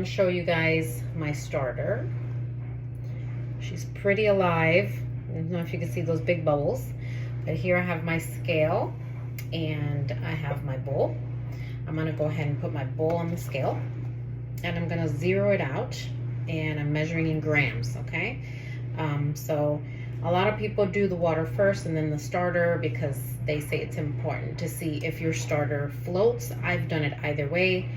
want to show you guys my starter. She's pretty alive. I don't know if you can see those big bubbles, but here I have my scale and I have my bowl. I'm gonna go ahead and put my bowl on the scale and I'm gonna zero it out, and I'm measuring in grams, okay? So a lot of people do the water first and then the starter because they say it's important to see if your starter floats. I've done it either way,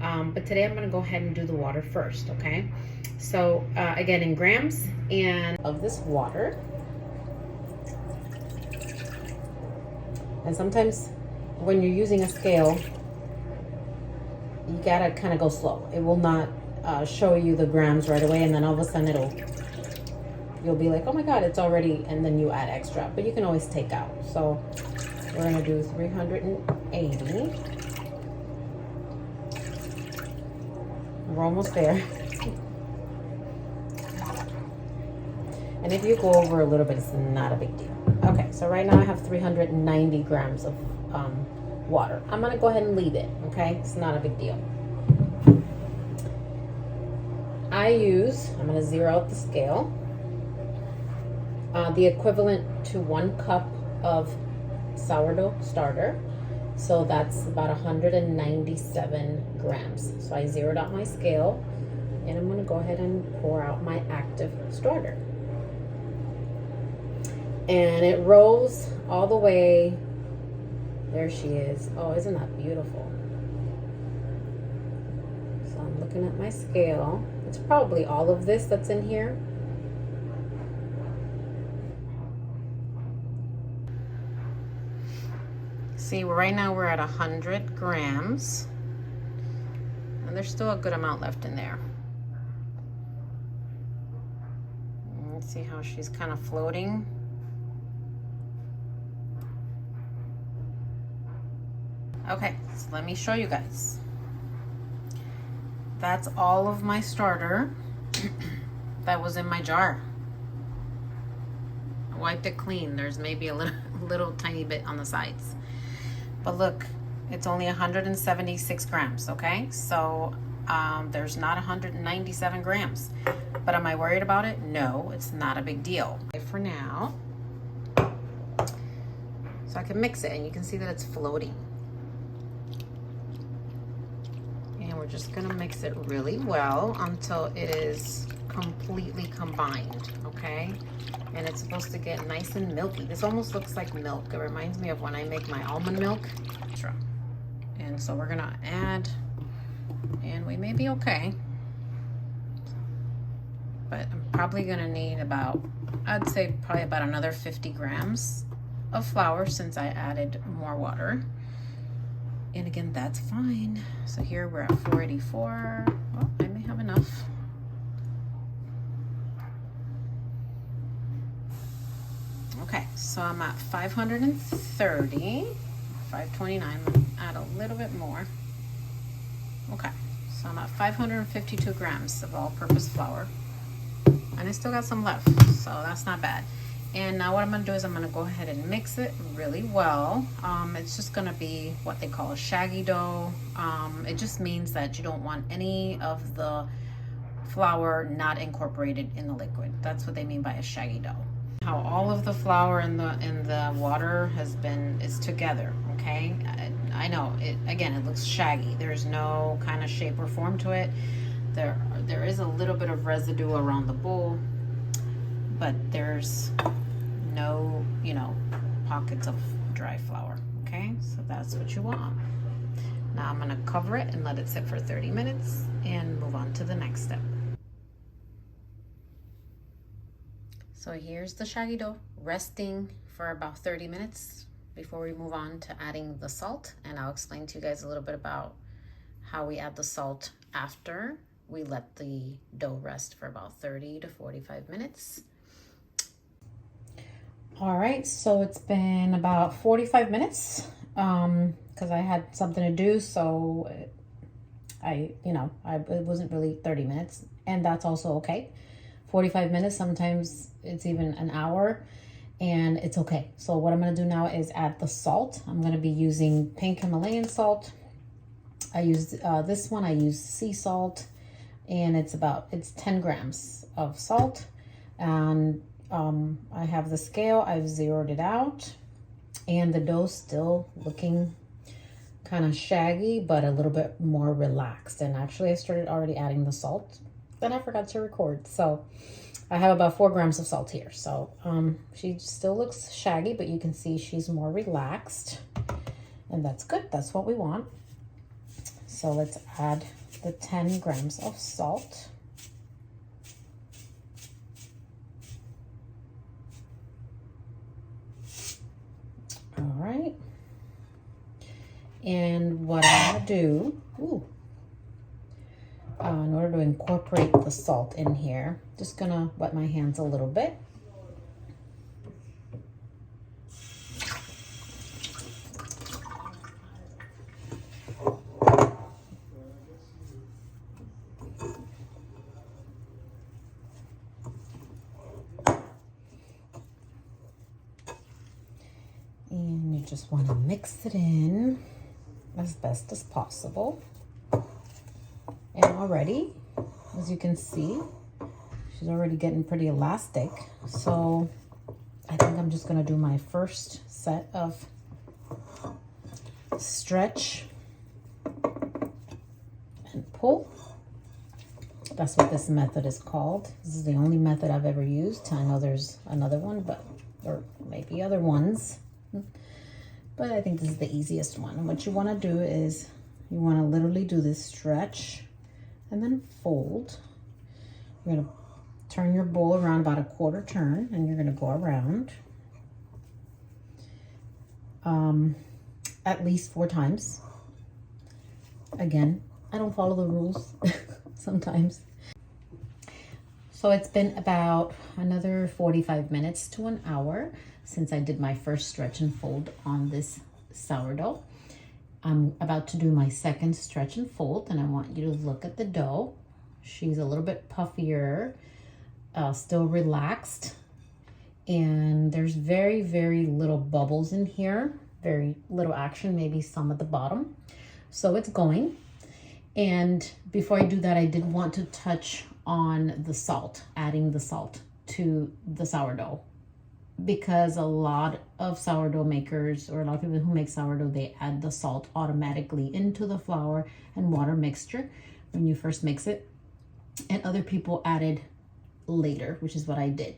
but today I'm gonna go ahead and do the water first, okay? So again, in grams and of this water. And sometimes when you're using a scale, you gotta kind of go slow. It will not show you the grams right away, and then all of a sudden you'll be like, oh my God, it's already, and then you add extra, but you can always take out. So we're gonna do 380. We're almost there. And if you go over a little bit, it's not a big deal. Okay, so right now I have 390 grams of water. I'm gonna go ahead and leave it, okay? It's not a big deal. I'm gonna zero out the scale. The equivalent to 1 cup of sourdough starter. So that's about 197 grams. So I zeroed out my scale, and I'm gonna go ahead and pour out my active starter. And it rolls all the way. There she is. Oh, isn't that beautiful? So I'm looking at my scale. It's probably all of this that's in here. See, right now we're at 100 grams. And there's still a good amount left in there. Let's see how she's kind of floating. Okay, so let me show you guys. That's all of my starter that was in my jar. I wiped it clean. There's maybe a little tiny bit on the sides. But look, it's only 176 grams, okay? So there's not 197 grams. But am I worried about it? No, it's not a big deal. For now, so I can mix it, and you can see that it's floating. We're just gonna mix it really well until it is completely combined, okay? And it's supposed to get nice and milky. This almost looks like milk. It reminds me of when I make my almond milk. And so we're gonna add, and we may be okay, but I'm probably gonna need about, I'd say probably about another 50 grams of flour since I added more water. And again, that's fine. So here we're at 484. Well, I may have enough. Okay, so I'm at 530, 529. I'm gonna add a little bit more. Okay, so I'm at 552 grams of all-purpose flour. And I still got some left, so that's not bad. And now what I'm gonna do is I'm gonna go ahead and mix it really well. It's just gonna be what they call a shaggy dough. It just means that you don't want any of the flour not incorporated in the liquid. That's what they mean by a shaggy dough. How all of the flour in the water is together, okay? I know, it looks shaggy. There's no kind of shape or form to it. There is a little bit of residue around the bowl, but there's no, pockets of dry flour, okay? So that's what you want. Now I'm gonna cover it and let it sit for 30 minutes and move on to the next step. So here's the shaggy dough resting for about 30 minutes before we move on to adding the salt. And I'll explain to you guys a little bit about how we add the salt after we let the dough rest for about 30 to 45 minutes. All right, so it's been about 45 minutes because I had something to do, so it wasn't really 30 minutes, and that's also okay. 45 minutes, sometimes it's even an hour, and it's okay. So what I'm gonna do now is add the salt. I'm gonna be using pink Himalayan salt. I used this one, I used sea salt. and it's 10 grams of salt. And I have the scale, I've zeroed it out, and the dough's still looking kind of shaggy, but a little bit more relaxed. And actually I started already adding the salt, then I forgot to record. So I have about 4 grams of salt here. So she still looks shaggy, but you can see she's more relaxed, and that's good. That's what we want. So let's add the 10 grams of salt. All right. And what I'm gonna do, in order to incorporate the salt in here, just gonna wet my hands a little bit. And you just want to mix it in as best as possible. And already, as you can see, she's already getting pretty elastic. So I think I'm just going to do my first set of stretch and pull. That's what this method is called. This is the only method I've ever used. I know there's another one, or maybe other ones, but I think this is the easiest one. And what you want to do is you want to literally do this stretch and then fold. You're going to turn your bowl around about a quarter turn, and you're going to go around at least 4 times. Again, I don't follow the rules sometimes. So it's been about another 45 minutes to an hour since I did my first stretch and fold on this sourdough. I'm about to do my second stretch and fold, and I want you to look at the dough. She's a little bit puffier, still relaxed, and there's very, very little bubbles in here, very little action, maybe some at the bottom. So it's going. And before I do that, I did want to touch on the salt, adding the salt to the sourdough, because a lot of sourdough makers, or a lot of people who make sourdough, they add the salt automatically into the flour and water mixture when you first mix it, and other people added later, which is what I did.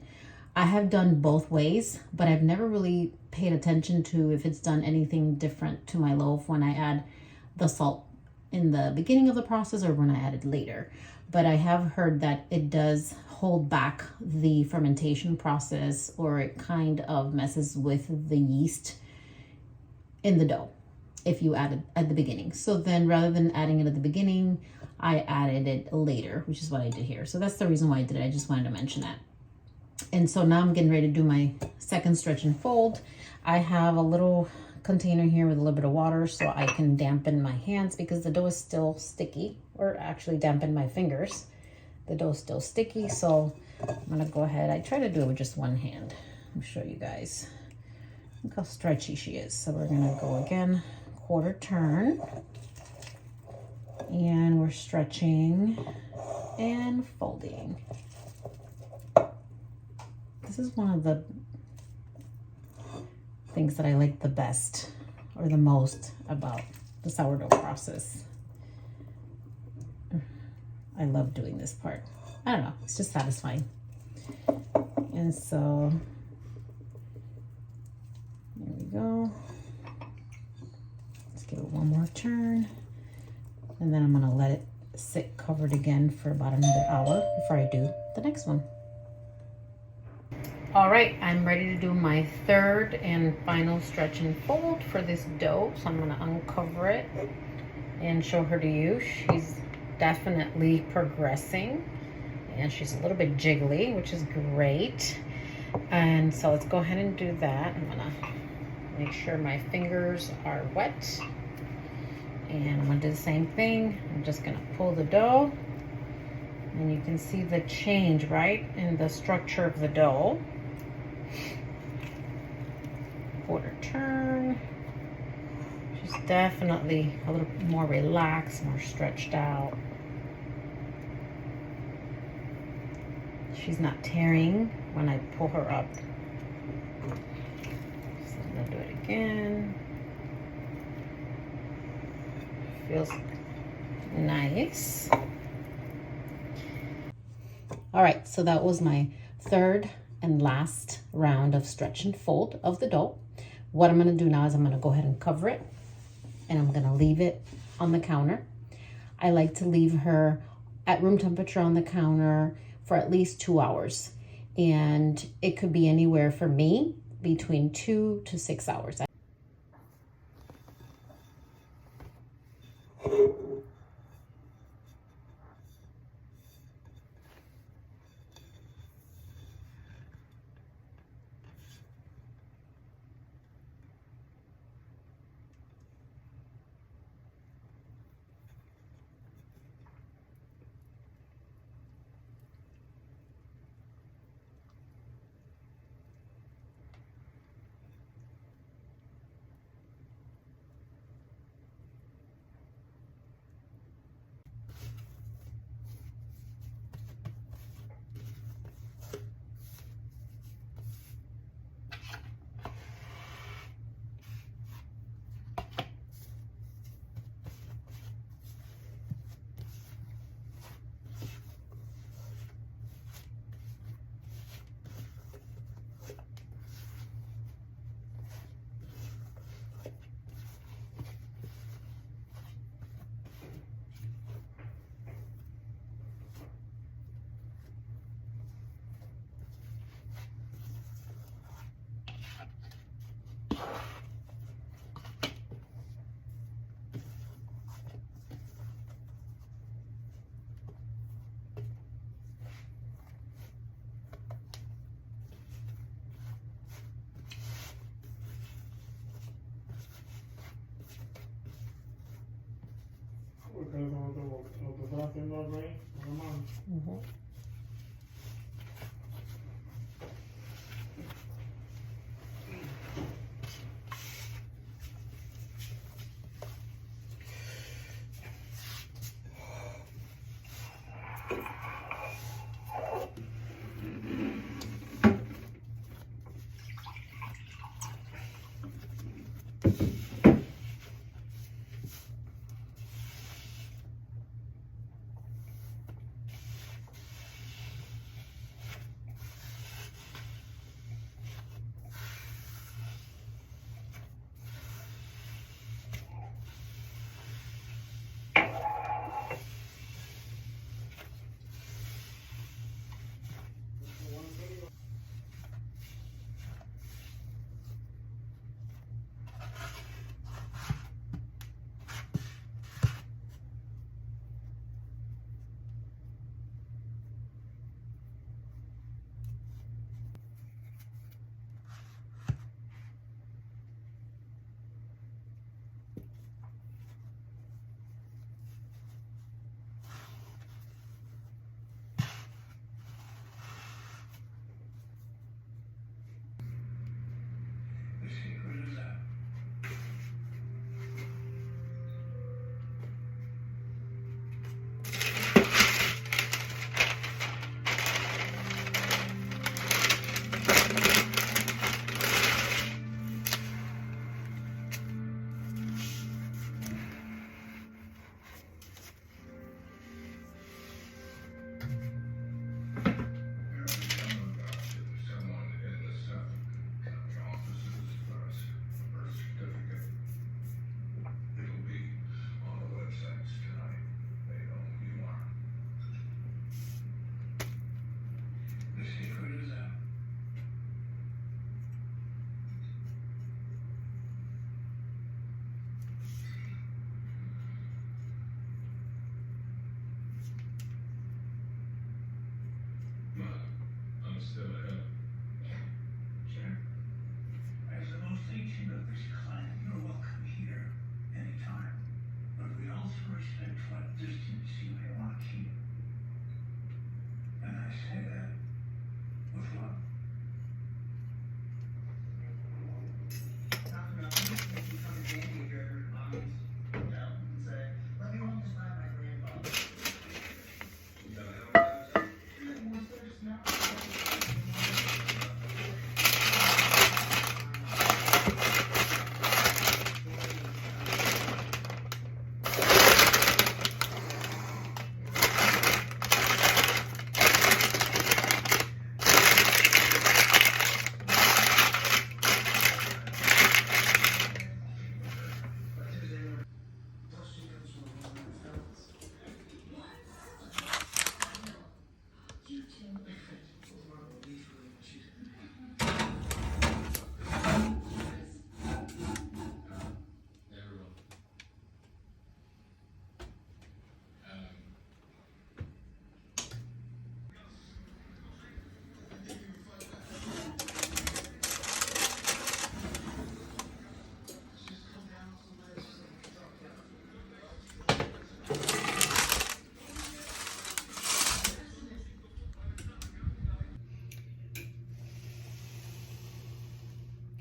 I have done both ways, but I've never really paid attention to if it's done anything different to my loaf when I add the salt in the beginning of the process or when I add it later. But I have heard that it does hold back the fermentation process, or it kind of messes with the yeast in the dough if you add it at the beginning. So then rather than adding it at the beginning, I added it later, which is what I did here. So that's the reason why I did it. I just wanted to mention that. And so now I'm getting ready to do my second stretch and fold. I have a little container here with a little bit of water so I can dampen my hands, because the dough is still sticky, or actually dampen my fingers. The dough is still sticky, so I'm gonna go ahead. I try to do it with just one hand. I'll show you guys. Look how stretchy she is. So we're gonna go again, quarter turn, and we're stretching and folding. This is one of the things that I like the best or the most about the sourdough process. I love doing this part. I don't know, it's just satisfying. And so, there we go. Let's give it one more turn. And then I'm gonna let it sit covered again for about another hour before I do the next one. All right, I'm ready to do my third and final stretch and fold for this dough. So I'm gonna uncover it and show her to you. She's definitely progressing, and she's a little bit jiggly, which is great. And so let's go ahead and do that. I'm gonna make sure my fingers are wet, and I'm gonna do the same thing. I'm just gonna pull the dough, and you can see the change, right, in the structure of the dough. Quarter turn. She's definitely a little more relaxed, more stretched out. she's not tearing when I pull her up. So I'm gonna do it again. Feels nice. All right, so that was my third and last round of stretch and fold of the dough. What I'm gonna do now is I'm gonna go ahead and cover it, and I'm gonna leave it on the counter. I like to leave her at room temperature on the counter for at least 2 hours. And it could be anywhere for me between 2 to 6 hours.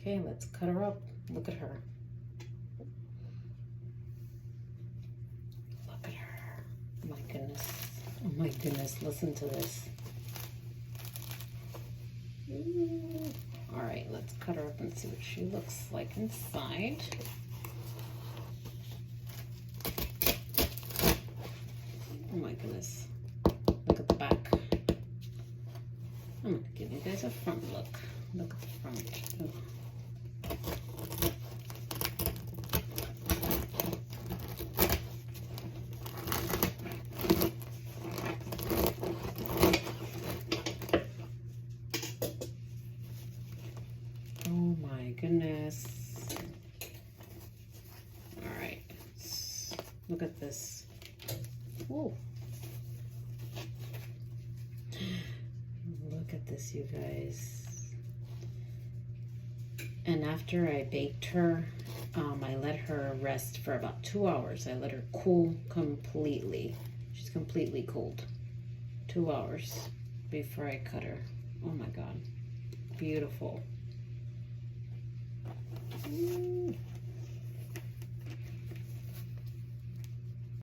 Okay, let's cut her up. Look at her. Look at her. Oh my goodness. Oh my goodness, listen to this. Ooh. All right, let's cut her up and see what she looks like inside. Oh my goodness. Look at the back. I'm gonna give you guys a front look. Look at the front. Ooh. Oh my goodness. All right, look at this. Whoa. Look at this, you guys. And after I baked her, I let her rest for about 2 hours. I let her cool completely. She's completely cooled. 2 hours before I cut her. Oh my God. Beautiful. Ooh.